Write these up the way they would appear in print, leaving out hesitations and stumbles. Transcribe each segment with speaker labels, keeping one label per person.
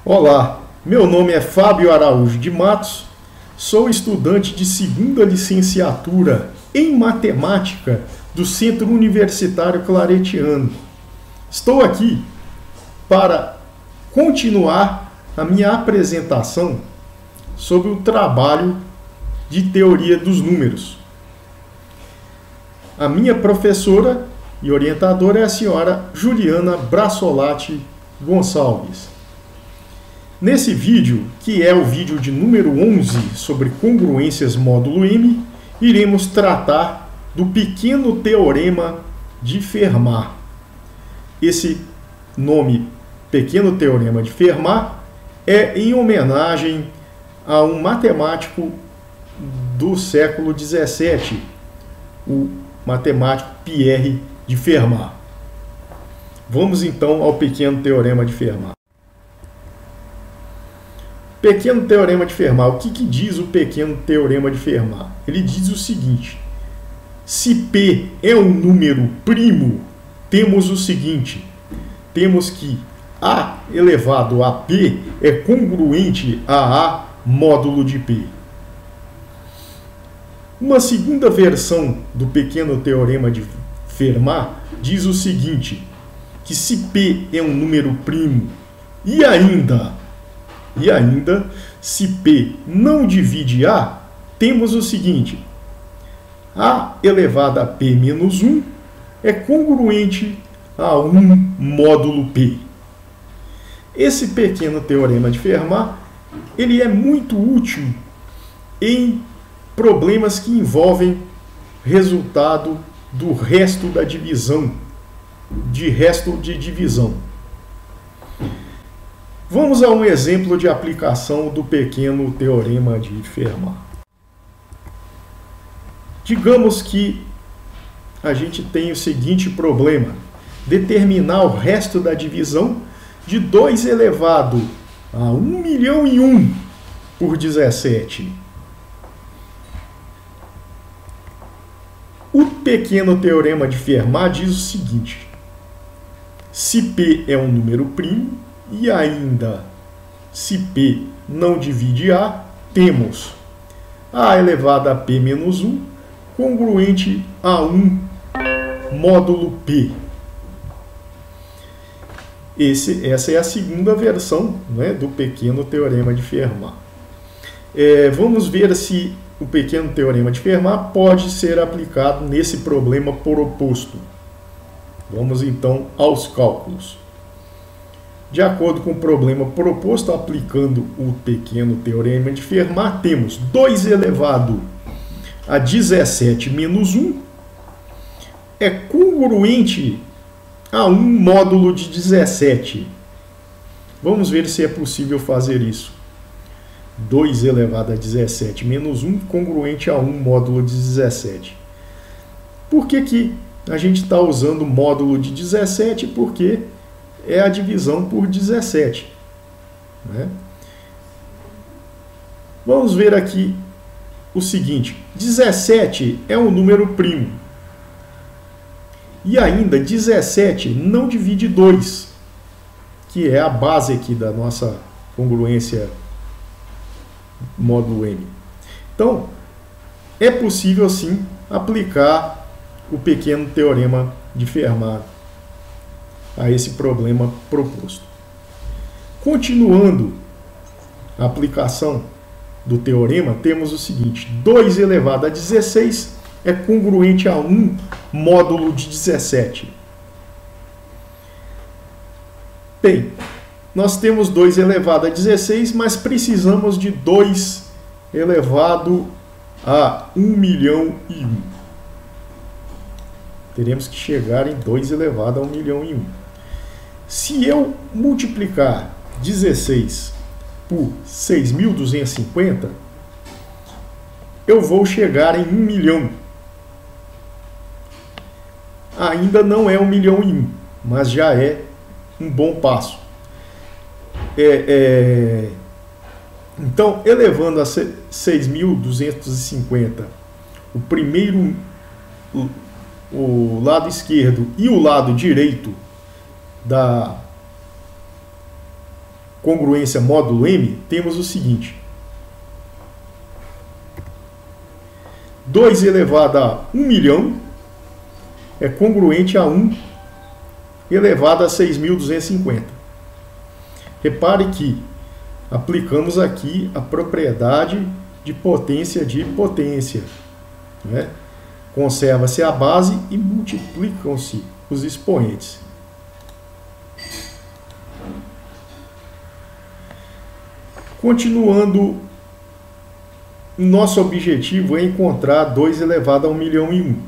Speaker 1: Olá, meu nome é Fábio Araújo de Matos, sou estudante de segunda licenciatura em Matemática do Centro Universitário Claretiano. Estou aqui para continuar a minha apresentação sobre o trabalho de teoria dos números. A minha professora e orientadora é a senhora Juliana Brassolati Gonçalves. Nesse vídeo, que é o vídeo de número 11 sobre congruências módulo M, iremos tratar do pequeno teorema de Fermat. Esse nome, pequeno teorema de Fermat, é em homenagem a um matemático do século XVII, o matemático Pierre de Fermat. Vamos então ao pequeno teorema de Fermat. Pequeno teorema de Fermat. O que diz o pequeno teorema de Fermat? Ele diz o seguinte: se P é um número primo, temos o seguinte: temos que A elevado a P é congruente a A módulo de P. Uma segunda versão do pequeno teorema de Fermat diz o seguinte: que se P é um número primo e ainda, se P não divide A, temos o seguinte: A elevado a P menos 1 é congruente a 1 módulo P. Esse pequeno teorema de Fermat, ele é muito útil em problemas que envolvem resultado do resto da divisão, de resto de divisão. Vamos a um exemplo de aplicação do pequeno teorema de Fermat. Digamos que a gente tem o seguinte problema: determinar o resto da divisão de 2 elevado a 1.000.001 por 17. O pequeno teorema de Fermat diz o seguinte: se P é um número primo e ainda se P não divide A, temos A elevado a P menos 1 congruente a 1 módulo P. Essa é a segunda versão, né, do pequeno teorema de Fermat. Vamos ver se o pequeno teorema de Fermat pode ser aplicado nesse problema proposto. Vamos então aos cálculos. De acordo com o problema proposto, aplicando o pequeno teorema de Fermat, temos 2 elevado a 17 menos 1 é congruente a 1 módulo de 17. Vamos ver se é possível fazer isso. 2 elevado a 17 menos 1 congruente a 1 módulo de 17. Por que a gente está usando o módulo de 17? Porque é a divisão por 17. Né? Vamos ver aqui o seguinte: 17 é um número primo. E ainda 17 não divide 2, que é a base aqui da nossa congruência módulo M. Então, é possível sim aplicar o pequeno teorema de Fermat a esse problema proposto. Continuando a aplicação do teorema, temos o seguinte: 2 elevado a 16 é congruente a 1 módulo de 17. Bem, nós temos 2 elevado a 16, mas precisamos de 2 elevado a 1.000.001. Teremos que chegar em 2 elevado a 1.000.001. Se eu multiplicar 16 por 6.250, eu vou chegar em 1 milhão. Ainda não é 1.000.001, mas já é um bom passo. Então, elevando a 6.250, o lado esquerdo e o lado direito congruência módulo M, temos o seguinte. 2 elevado a 1 milhão é congruente a 1 elevado a 6.250. Repare que aplicamos aqui a propriedade de potência de potência, né? Conserva-se a base e multiplicam-se os expoentes. Continuando, nosso objetivo é encontrar 2 elevado a 1 milhão e 1.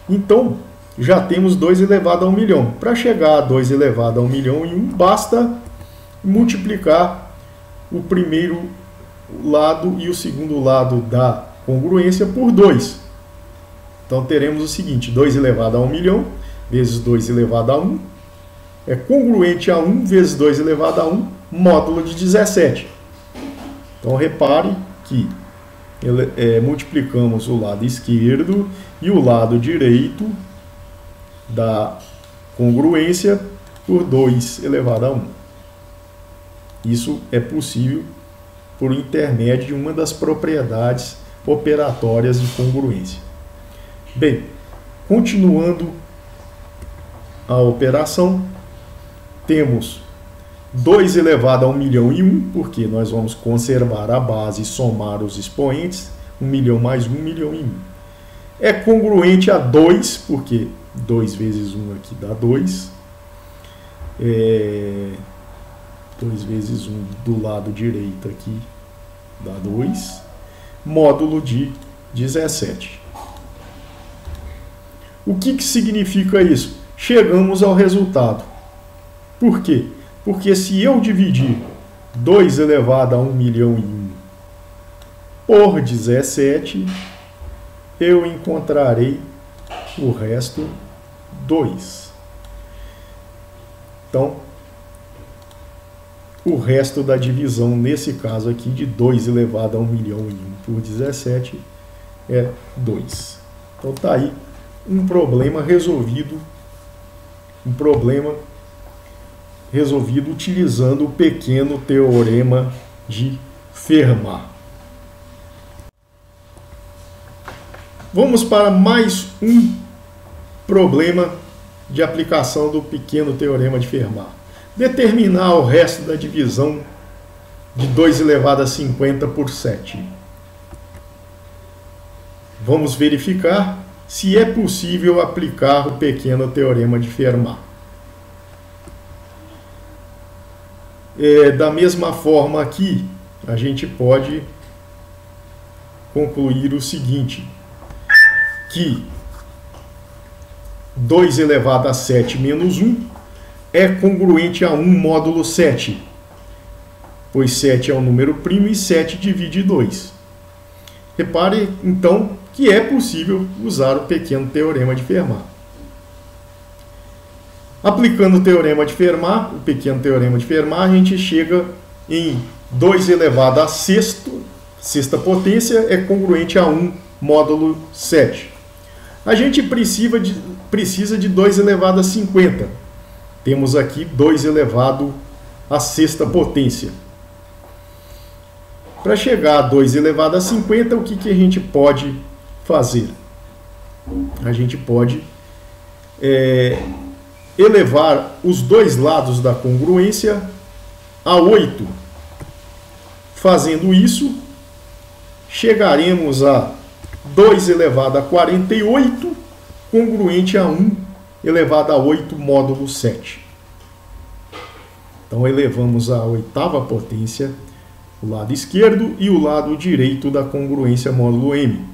Speaker 1: Então, já temos 2 elevado a 1 milhão. Para chegar a 2 elevado a 1 milhão e 1, basta multiplicar o primeiro lado e o segundo lado da congruência por 2. Então, teremos o seguinte, 2 elevado a 1 milhão vezes 2 elevado a 1 é congruente a 1 vezes 2 elevado a 1, módulo de 17. Então, repare que multiplicamos o lado esquerdo e o lado direito da congruência por 2 elevado a 1. Isso é possível por intermédio de uma das propriedades operatórias de congruência. Bem, continuando a operação, temos 2 elevado a 1 milhão e 1, porque nós vamos conservar a base e somar os expoentes, 1 milhão mais 1 milhão e 1. É congruente a 2, porque 2 vezes 1 aqui dá 2. 2 vezes 1 do lado direito aqui dá 2. Módulo de 17. O que significa isso? Chegamos ao resultado. Por quê? Porque se eu dividir 2 elevado a 1 milhão e 1 por 17, eu encontrarei o resto 2. Então, o resto da divisão, nesse caso aqui, de 2 elevado a 1 milhão e 1 por 17 é 2. Então, está aí um problema resolvido. Resolvido utilizando o pequeno teorema de Fermat. Vamos para mais um problema de aplicação do pequeno teorema de Fermat. Determinar o resto da divisão de 2 elevado a 50 por 7. Vamos verificar se é possível aplicar o pequeno teorema de Fermat. Da mesma forma aqui, a gente pode concluir o seguinte, que 2 elevado a 7 menos 1 é congruente a 1 módulo 7, pois 7 é um número primo e 7 divide 2. Repare, então, que é possível usar o pequeno teorema de Fermat. Aplicando o teorema de Fermat, o pequeno teorema de Fermat, a gente chega em 2 elevado a sexta potência é congruente a 1 módulo 7. A gente precisa de 2 elevado a 50. Temos aqui 2 elevado a sexta potência. Para chegar a 2 elevado a 50, o que a gente pode fazer? A gente pode elevar os dois lados da congruência a 8. Fazendo isso, chegaremos a 2 elevado a 48, congruente a 1 elevado a 8 módulo 7. Então, elevamos a oitava potência, o lado esquerdo e o lado direito da congruência módulo M.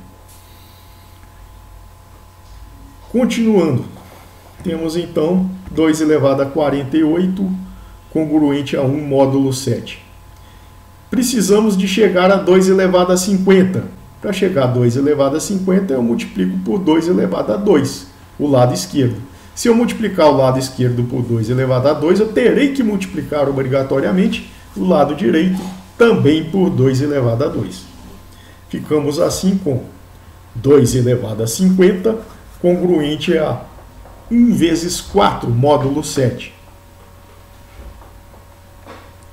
Speaker 1: Continuando, temos então 2 elevado a 48, congruente a 1 módulo 7. Precisamos de chegar a 2 elevado a 50. Para chegar a 2 elevado a 50, eu multiplico por 2 elevado a 2, o lado esquerdo. Se eu multiplicar o lado esquerdo por 2 elevado a 2, eu terei que multiplicar obrigatoriamente o lado direito também por 2 elevado a 2. Ficamos assim com 2 elevado a 50, congruente a 1 vezes 4, módulo 7.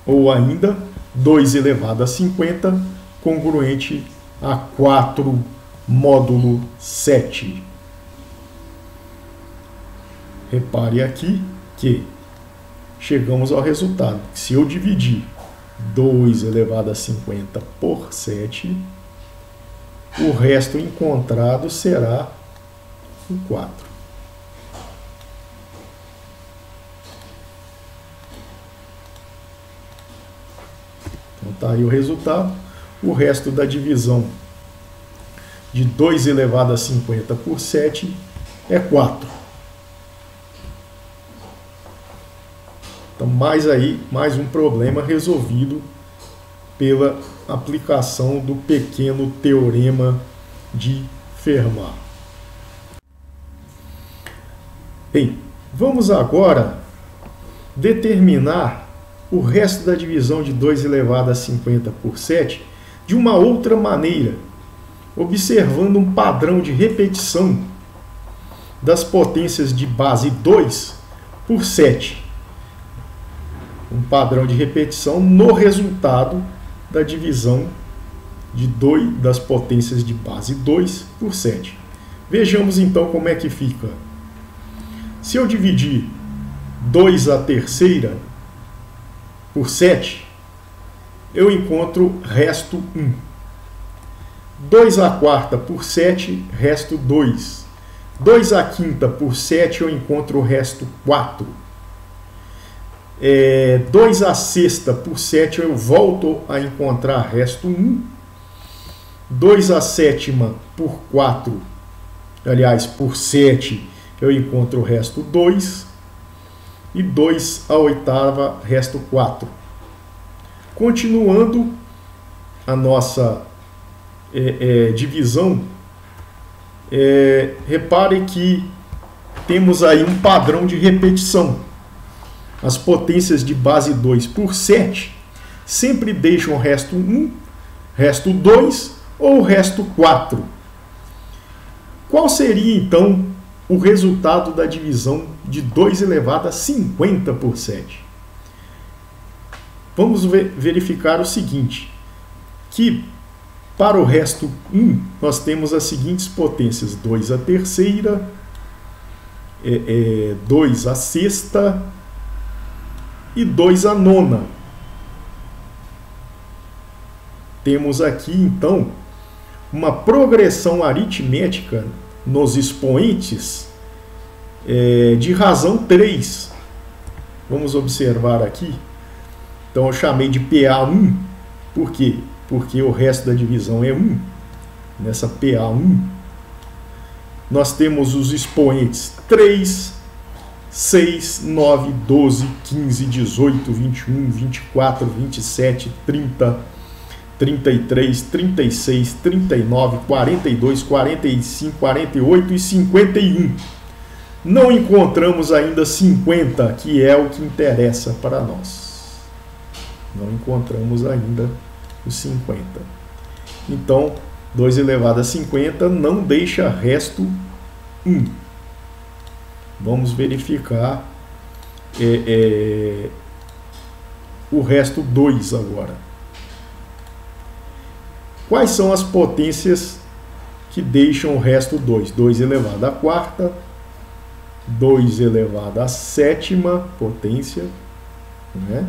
Speaker 1: ou ainda 2 elevado a 50, congruente a 4 módulo 7. Repare aqui que chegamos ao resultado. Se eu dividir 2 elevado a 50 por 7, o resto encontrado será o 4. Então está aí o resultado. O resto da divisão de 2 elevado a 50 por 7 é 4. Então, mais um problema resolvido pela aplicação do pequeno teorema de Fermat. Bem, vamos agora determinar o resto da divisão de 2 elevado a 50 por 7 de uma outra maneira, observando um padrão de repetição das potências de base 2 por 7. Um padrão de repetição no resultado da divisão de das potências de base 2 por 7. Vejamos então como é que fica. Se eu dividir 2 à terceira por 7, eu encontro resto 1. 2 à quarta por 7, resto 2. 2 à quinta por 7, eu encontro o resto 4. 2 à sexta por 7 eu volto a encontrar resto 1. 2 à sétima por 4, aliás, por 7, eu encontro o resto 2. E 2 à oitava, resto 4. Continuando a nossa divisão, repare que temos aí um padrão de repetição. As potências de base 2 por 7 sempre deixam o resto 1, resto 2 ou resto 4. Qual seria, então, o resultado da divisão de 2 elevado a 50 por 7? Vamos verificar o seguinte, que para o resto 1, nós temos as seguintes potências: 2 à terceira, 2 à sexta e 2 à nona. Temos aqui, então, uma progressão aritmética nos expoentes de razão 3. Vamos observar aqui. Então, eu chamei de PA1. Por quê? Porque o resto da divisão é 1. Nessa PA1, nós temos os expoentes 3, 6, 9, 12, 15, 18, 21, 24, 27, 30, 33, 36, 39, 42, 45, 48 e 51. Não encontramos ainda 50, que é o que interessa para nós. Não encontramos ainda os 50. Então, 2 elevado a 50 não deixa resto 1. Vamos verificar o resto 2 agora. Quais são as potências que deixam o resto 2? 2 elevado à quarta, 2 elevado à sétima potência, né?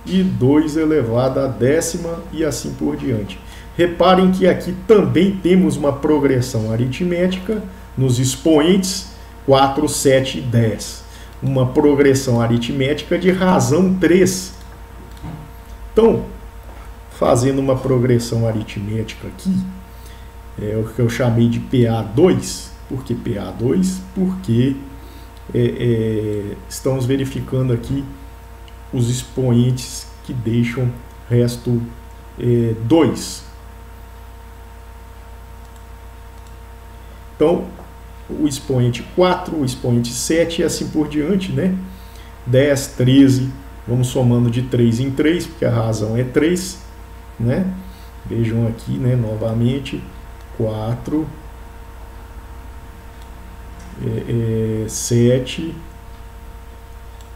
Speaker 1: E 2 elevado à décima e assim por diante. Reparem que aqui também temos uma progressão aritmética nos expoentes 4, 7 e 10. Uma progressão aritmética de razão 3. Então, fazendo uma progressão aritmética aqui, é o que eu chamei de PA2. Por que PA2? Porque estamos verificando aqui os expoentes que deixam resto 2. Então, o expoente 4, o expoente 7 e assim por diante, né? 10, 13, vamos somando de 3 em 3, porque a razão é 3, né? Vejam aqui, né, novamente, 4, 7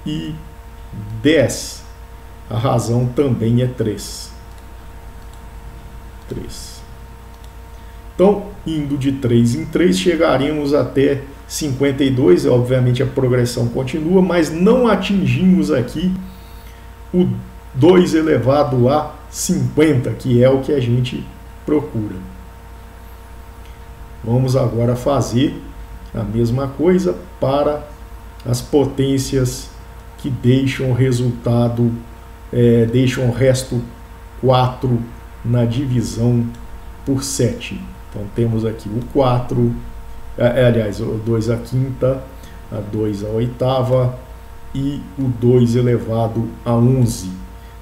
Speaker 1: e 10. a razão também é 3. Então, indo de 3 em 3, chegaremos até 52, obviamente a progressão continua, mas não atingimos aqui o 2 elevado a 50, que é o que a gente procura. Vamos agora fazer a mesma coisa para as potências que deixam o resultado, deixam o resto 4 na divisão por 7. Então temos aqui o 4, aliás, o 2 à quinta, a 2 à oitava e o 2 elevado a 11.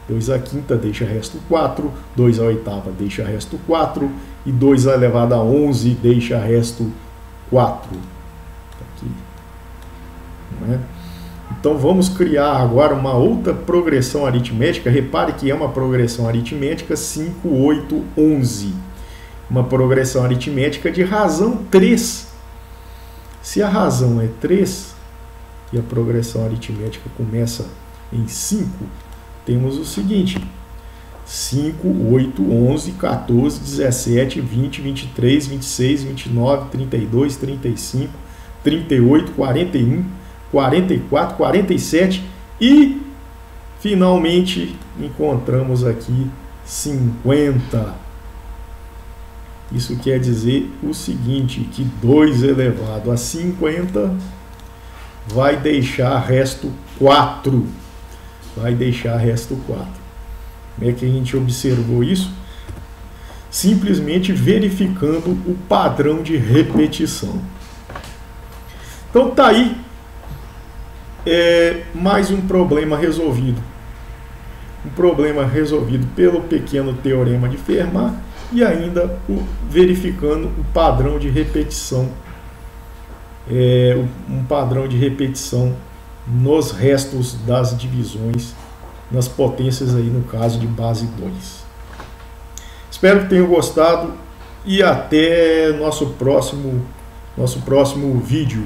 Speaker 1: 2 à quinta deixa resto 4, 2 à oitava deixa resto 4 e 2 elevado a 11 deixa resto 4. Aqui. Não é? Então vamos criar agora uma outra progressão aritmética. Repare que é uma progressão aritmética 5, 8, 11. Uma progressão aritmética de razão 3. Se a razão é 3 e a progressão aritmética começa em 5, temos o seguinte: 5, 8, 11, 14, 17, 20, 23, 26, 29, 32, 35, 38, 41, 44, 47 e, finalmente, encontramos aqui 50. Isso quer dizer o seguinte, que 2 elevado a 50 vai deixar resto 4. Vai deixar resto 4. Como é que a gente observou isso? Simplesmente verificando o padrão de repetição. Então tá aí mais um problema resolvido. Um problema resolvido pelo pequeno teorema de Fermat e ainda verificando o padrão de repetição. Um padrão de repetição nos restos das divisões, nas potências aí no caso de base 2. Espero que tenham gostado e até nosso próximo vídeo.